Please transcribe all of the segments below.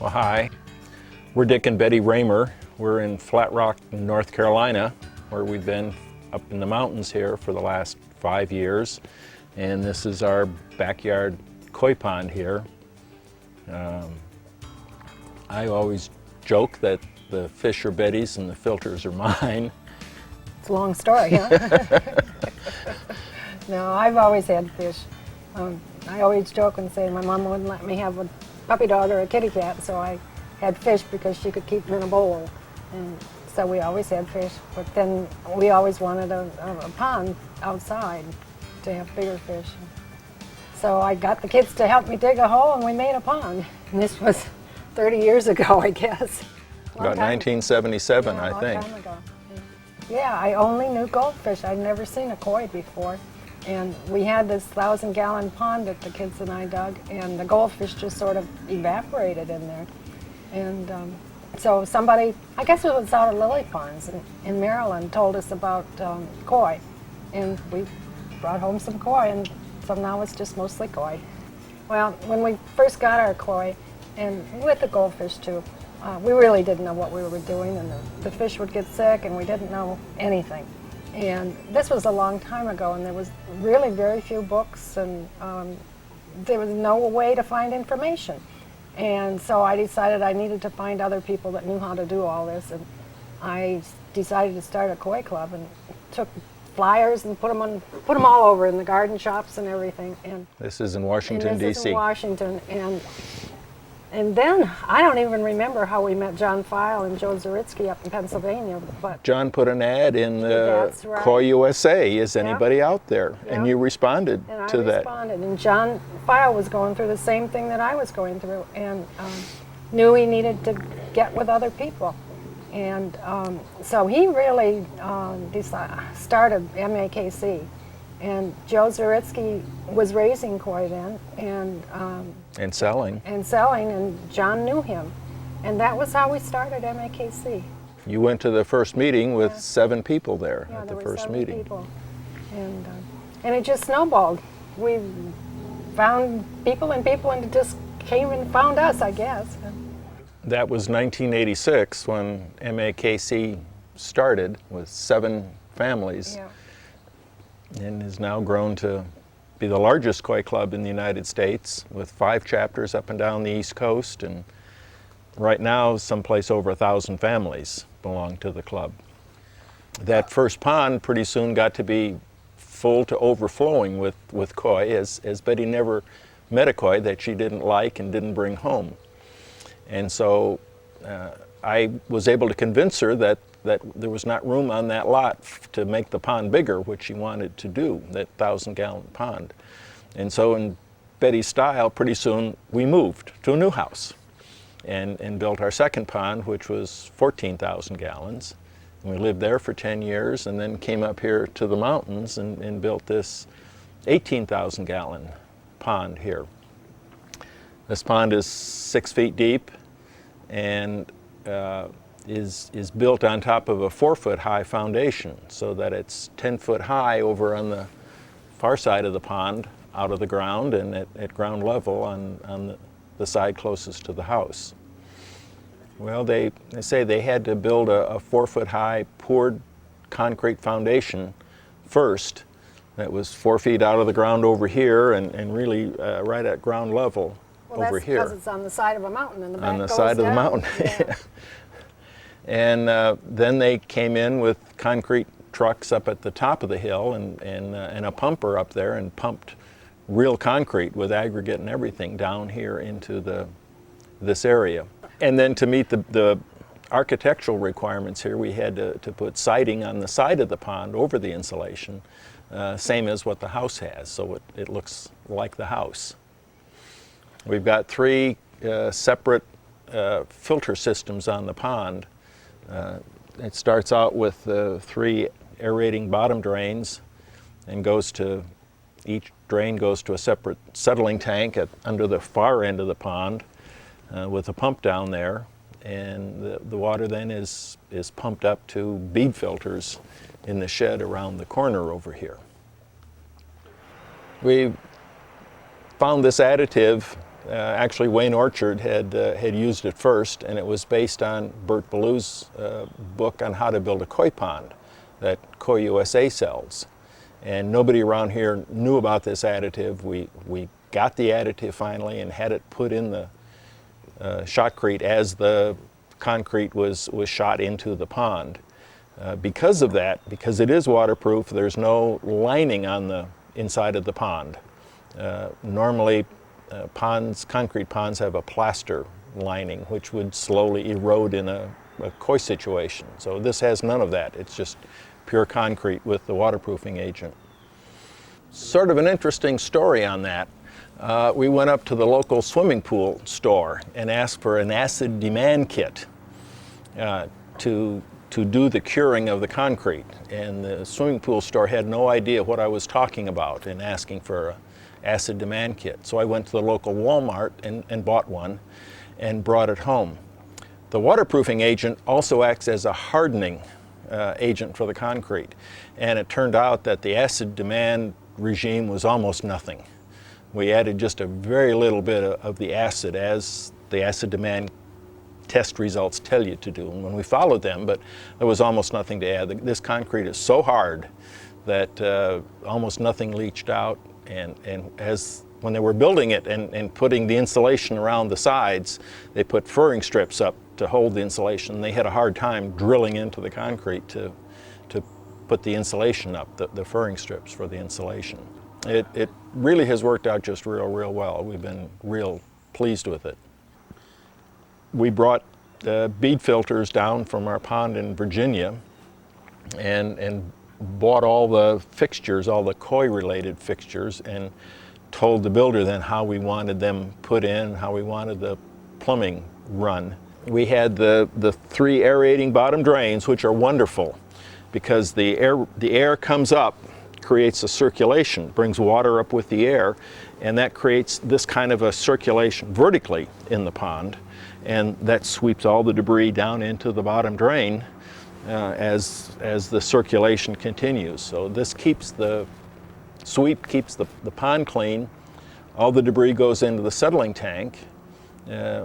Well, hi. We're Dick and Betty Roemer. We're in Flat Rock, North Carolina, where we've been up in the mountains here for the last 5 years. And this is our backyard koi pond here. I always joke that the fish are Betty's and the filters are mine. It's a long story, huh? No, I've always had fish. I always joke and say my mom wouldn't let me have a puppy dog or a kitty cat, so I had fish because she could keep them in a bowl. And so we always had fish, but then we always wanted a pond outside to have bigger fish. So I got the kids to help me dig a hole and we made a pond. And this was 30 years ago, I guess. About 1977, I think. Long time ago. Yeah, I only knew goldfish. I'd never seen a koi before. And we had this 1,000-gallon pond that the kids and I dug, and the goldfish just sort of evaporated in there. And so somebody, I guess it was out of Lily Ponds in Maryland, told us about koi. And we brought home some koi, and so now it's just mostly koi. Well, when we first got our koi, and with the goldfish too, we really didn't know what we were doing, and the fish would get sick, and we didn't know anything. And this was a long time ago, and there was really very few books, and there was no way to find information. And so I decided I needed to find other people that knew how to do all this, and I decided to start a koi club, and took flyers and put them all over in the garden shops and everything. And this is in Washington, D.C. This is in Washington, and then, I don't even remember how we met John File and Joe Zaritsky up in Pennsylvania. But John put an ad in the Koi USA, is anybody out there? And you responded to that. I responded, and John File was going through the same thing that I was going through, and knew he needed to get with other people. And so he really started MAKC. And Joe Zaritsky was raising koi then, and selling. And John knew him. And that was how we started MAKC. You went to the first meeting with 7 people there at the first meeting. Yeah, there were 7 people. And it just snowballed. We found people, and it just came and found us, I guess. That was 1986 when MAKC started with 7 families. Yeah. And has now grown to be the largest koi club in the United States, with 5 chapters up and down the East Coast, and right now someplace over 1,000 families belong to the club. That first pond pretty soon got to be full to overflowing with koi, as Betty never met a koi that she didn't like and didn't bring home. And so I was able to convince her that there was not room on that lot to make the pond bigger, which she wanted to do, that 1,000-gallon pond. And so in Betty's style, pretty soon we moved to a new house and built our second pond, which was 14,000 gallons. And we lived there for 10 years, and then came up here to the mountains and built this 18,000-gallon pond here. This pond is 6 feet deep, and is built on top of a 4-foot-high foundation, so that it's 10 foot high over on the far side of the pond, out of the ground, and at ground level on the side closest to the house. Well, they say they had to build a 4-foot-high poured concrete foundation first that was 4 feet out of the ground over here, and really right at ground level over here. Well, that's because it's on the side of a mountain, and the back on the goes side down. of the mountain. Yeah. And then they came in with concrete trucks up at the top of the hill and a pumper up there, and pumped real concrete with aggregate and everything down here into this area. And then to meet the architectural requirements here, we had to put siding on the side of the pond over the insulation, same as what the house has, so it looks like the house. We've got 3 separate filter systems on the pond. It starts out with 3 aerating bottom drains, and each drain goes to a separate settling tank under the far end of the pond with a pump down there, and the water then is pumped up to bead filters in the shed around the corner over here. We found this additive Actually, Wayne Orchard had used it first, and it was based on Bert Ballou's book on how to build a koi pond that Koi USA sells. And nobody around here knew about this additive. We got the additive finally and had it put in the shotcrete as the concrete was shot into the pond. Because of that, because it is waterproof, there's no lining on the inside of the pond. Normally, concrete ponds have a plaster lining, which would slowly erode in a koi situation. So this has none of that. It's just pure concrete with the waterproofing agent. Sort of an interesting story on that. We went up to the local swimming pool store and asked for an acid demand kit to do the curing of the concrete. And the swimming pool store had no idea what I was talking about in asking for an acid demand kit. So I went to the local Walmart and bought one and brought it home. The waterproofing agent also acts as a hardening agent for the concrete. And it turned out that the acid demand regime was almost nothing. We added just a very little bit of the acid, as the acid demand test results tell you to do, and when we followed them, but there was almost nothing to add. This concrete is so hard that almost nothing leached out, and when they were building it and putting the insulation around the sides, they put furring strips up to hold the insulation. They had a hard time drilling into the concrete to put the insulation up, the furring strips for the insulation. It really has worked out just real well. We've been real pleased with it. We brought bead filters down from our pond in Virginia and bought all the fixtures, all the koi related fixtures, and told the builder then how we wanted them put in, how we wanted the plumbing run. We had the 3 aerating bottom drains, which are wonderful because the air comes up, creates a circulation, brings water up with the air, and that creates this kind of a circulation vertically in the pond, and that sweeps all the debris down into the bottom drain as the circulation continues. So this keeps the sweep, keeps the pond clean. All the debris goes into the settling tank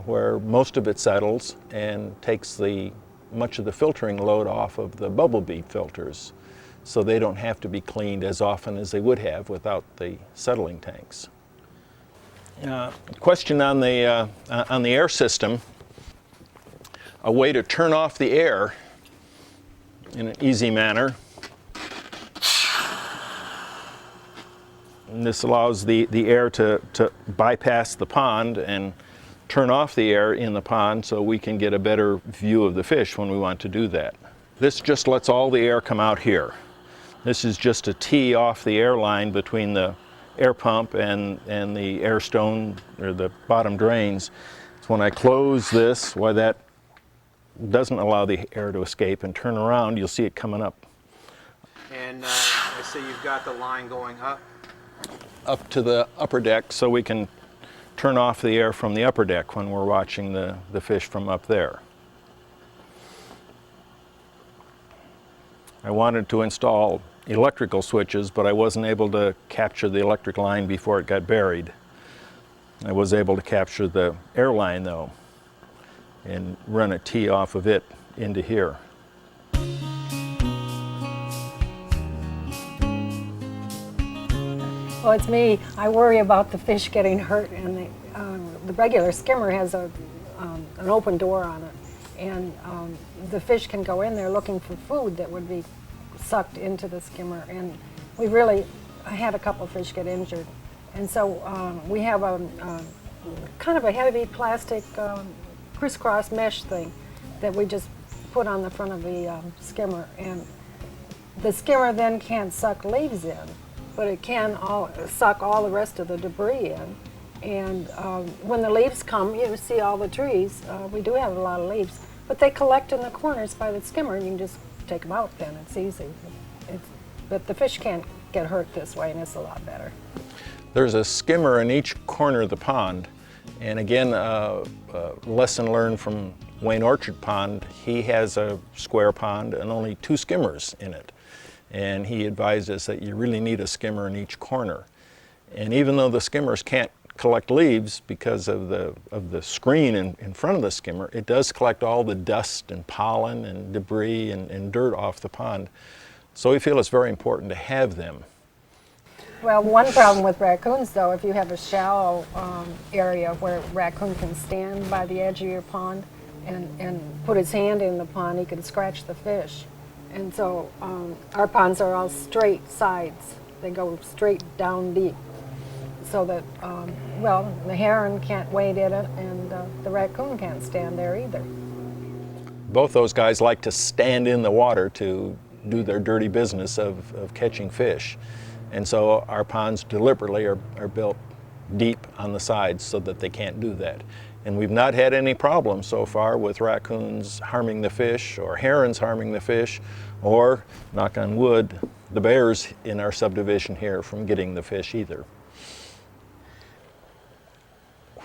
where most of it settles and takes much of the filtering load off of the bubble bead filters, so they don't have to be cleaned as often as they would have without the settling tanks. Question on the air system. A way to turn off the air in an easy manner. And this allows the air to bypass the pond and turn off the air in the pond so we can get a better view of the fish when we want to do that. This just lets all the air come out here. This is just a tee off the air line between the air pump and the air stone, or the bottom drains. So when I close this, why that doesn't allow the air to escape, and turn around, you'll see it coming up. And I see you've got the line going up to the upper deck, so we can turn off the air from the upper deck when we're watching the fish from up there. I wanted to install electrical switches, but I wasn't able to capture the electric line before it got buried. I was able to capture the air line though, and run a tee off of it into here. Well, it's me. I worry about the fish getting hurt, and the regular skimmer has an open door on it, and the fish can go in there looking for food that would be sucked into the skimmer, and I had a couple fish get injured, and so we have a kind of a heavy plastic crisscross mesh thing that we just put on the front of the skimmer, and the skimmer then can't suck leaves in, but it can suck all the rest of the debris in. And when the leaves come, you see all the trees. We do have a lot of leaves, but they collect in the corners by the skimmer, and you can just take them out then. It's easy. But the fish can't get hurt this way, and it's a lot better. There's a skimmer in each corner of the pond, and again, a lesson learned from Wayne Orchard Pond. He has a square pond and only 2 skimmers in it. And he advised us that you really need a skimmer in each corner. And even though the skimmers can't collect leaves, because of the screen in front of the skimmer, it does collect all the dust and pollen and debris and dirt off the pond. So we feel it's very important to have them. Well, one problem with raccoons, though, if you have a shallow area where a raccoon can stand by the edge of your pond and put his hand in the pond, he can scratch the fish. And so our ponds are all straight sides. They go straight down deep, so that, well, the heron can't wade in it, and the raccoon can't stand there either. Both those guys like to stand in the water to do their dirty business of catching fish. And so our ponds deliberately are built deep on the sides so that they can't do that. And we've not had any problems so far with raccoons harming the fish or herons harming the fish, or, knock on wood, the bears in our subdivision here from getting the fish either.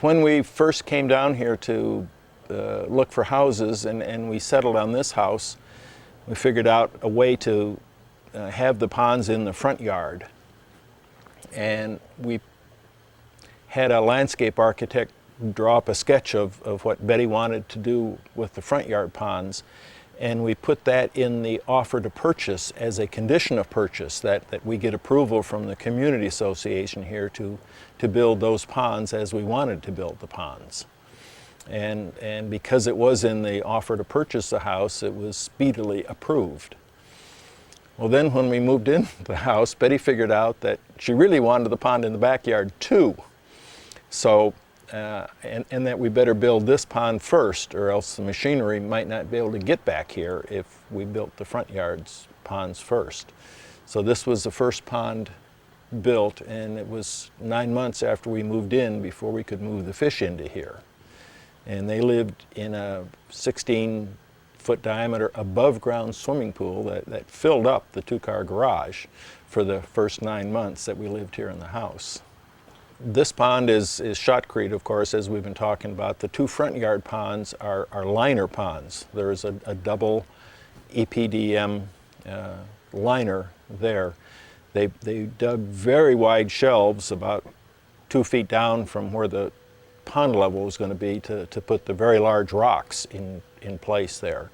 When we first came down here to look for houses and we settled on this house, we figured out a way to have the ponds in the front yard. And we had a landscape architect draw up a sketch of what Betty wanted to do with the front yard ponds, and we put that in the offer to purchase as a condition of purchase, that we get approval from the community association here to build those ponds as we wanted to build the ponds. And because it was in the offer to purchase the house, it was speedily approved. Well, then when we moved into the house, Betty figured out that she really wanted the pond in the backyard too. So, and that we better build this pond first, or else the machinery might not be able to get back here if we built the front yard's ponds first. So this was the first pond built, and it was 9 months after we moved in before we could move the fish into here. And they lived in a 16-foot diameter above ground swimming pool that filled up the 2-car garage for the first 9 months that we lived here in the house. This pond is shotcrete, of course, as we've been talking about. The 2 front yard ponds are liner ponds. There's a double EPDM liner there. They dug very wide shelves, about 2 feet down from where the pond level was going to be, to put the very large rocks in place there,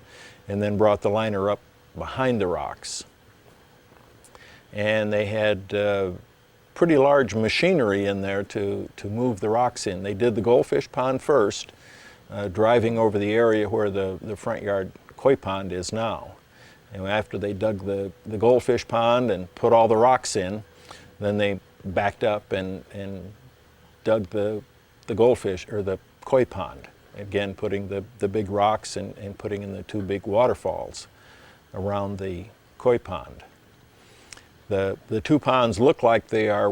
and then brought the liner up behind the rocks. And they had pretty large machinery in there to move the rocks in. They did the goldfish pond first, driving over the area where the front yard koi pond is now. And after they dug the goldfish pond and put all the rocks in, then they backed up and dug the goldfish, or the koi pond. Again, putting the big rocks and putting in the 2 big waterfalls around the koi pond. The 2 ponds look like they are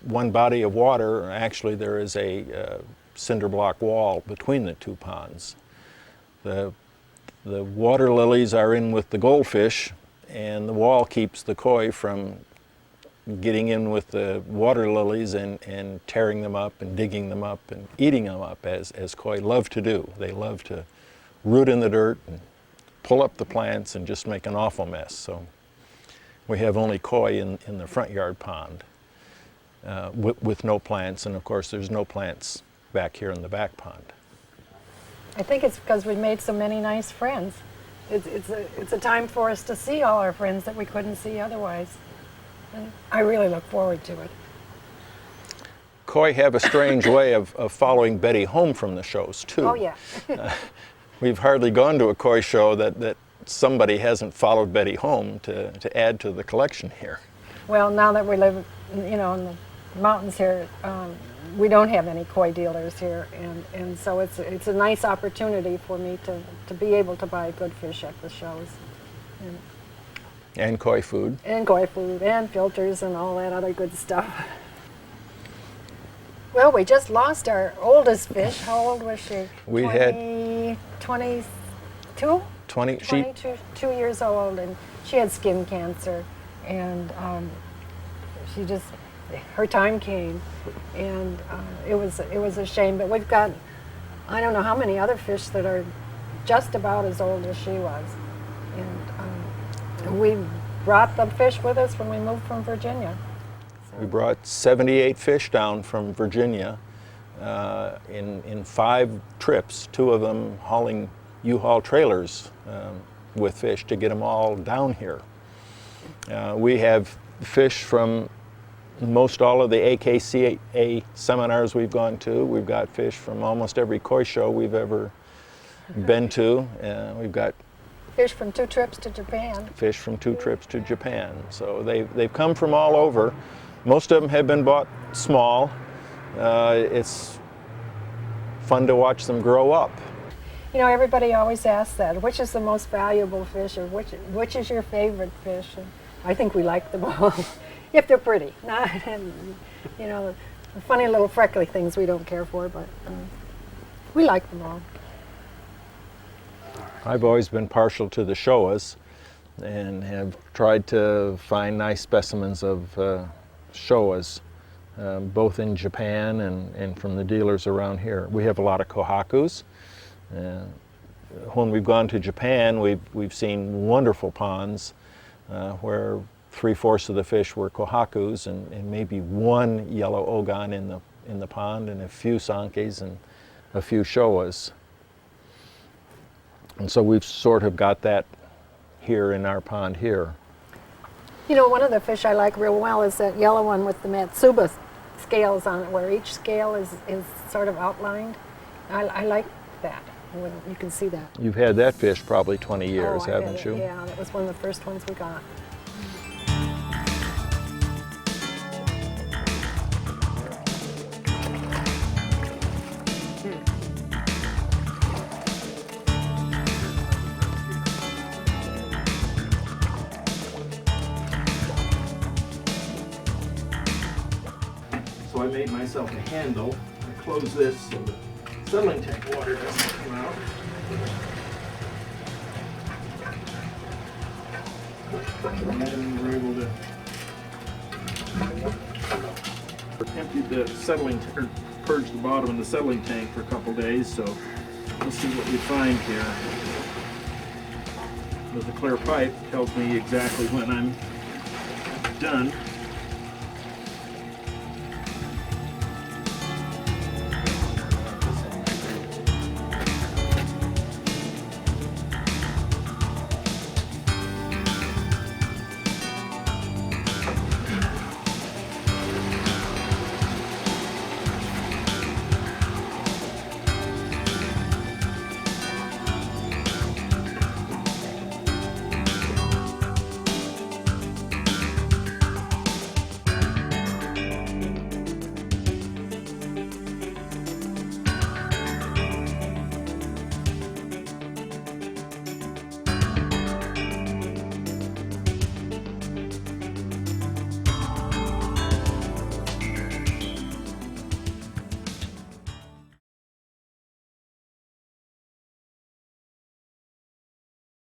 one body of water. Actually, there is a cinder block wall between the 2 ponds. The water lilies are in with the goldfish, and the wall keeps the koi from getting in with the water lilies and tearing them up and digging them up and eating them up, as koi love to do. They love to root in the dirt and pull up the plants and just make an awful mess. So we have only koi in the front yard pond with no plants, and of course there's no plants back here in the back pond. I think it's because we've made so many nice friends. It's a time for us to see all our friends that we couldn't see otherwise. And I really look forward to it. Koi have a strange way of following Betty home from the shows too. Oh yeah. We've hardly gone to a koi show that somebody hasn't followed Betty home to add to the collection here. Well, now that we live, in the mountains here, we don't have any koi dealers here, and so it's a nice opportunity for me to be able to buy good fish at the shows. And koi food. And koi food, and filters, and all that other good stuff. Well, we just lost our oldest fish. How old was she? We 20, had 22? 22 years old, and she had skin cancer, and her time came, and it was a shame. But we've got, I don't know how many other fish that are just about as old as she was, and we brought the fish with us when we moved from Virginia. We brought 78 fish down from Virginia in 5 trips, 2 of them hauling U-Haul trailers with fish to get them all down here. We have fish from most all of the AKCA seminars we've gone to. We've got fish from almost every koi show we've ever been to. We've got Fish from 2 trips to Japan. fish from 2 trips to Japan. So they've come from all over. Most of them have been bought small. It's fun to watch them grow up. You know, everybody always asks that, which is the most valuable fish, or which is your favorite fish? And I think we like them all, if they're pretty. Not, you know, the funny little freckly things we don't care for, but we like them all. I've always been partial to the Showas and have tried to find nice specimens of Showas, both in Japan and from the dealers around here. We have a lot of kohakus. When we've gone to Japan, we've seen wonderful ponds where 3/4 of the fish were kohakus and maybe 1 yellow ogon in the pond and a few sankes and a few Showas. And so we've sort of got that here in our pond here. You know, one of the fish I like real well is that yellow one with the Matsuba scales on it, where each scale is sort of outlined. I like that, when you can see that. You've had that fish probably 20 years, Oh, I haven't had you? it. Yeah, that was one of the first ones we got. So I made myself a handle. I close this so the settling tank water doesn't come out. And then we're able to empty the settling or purge the bottom of the settling tank for a couple days. So let's see what we find here. With the clear pipe tells me exactly when I'm done.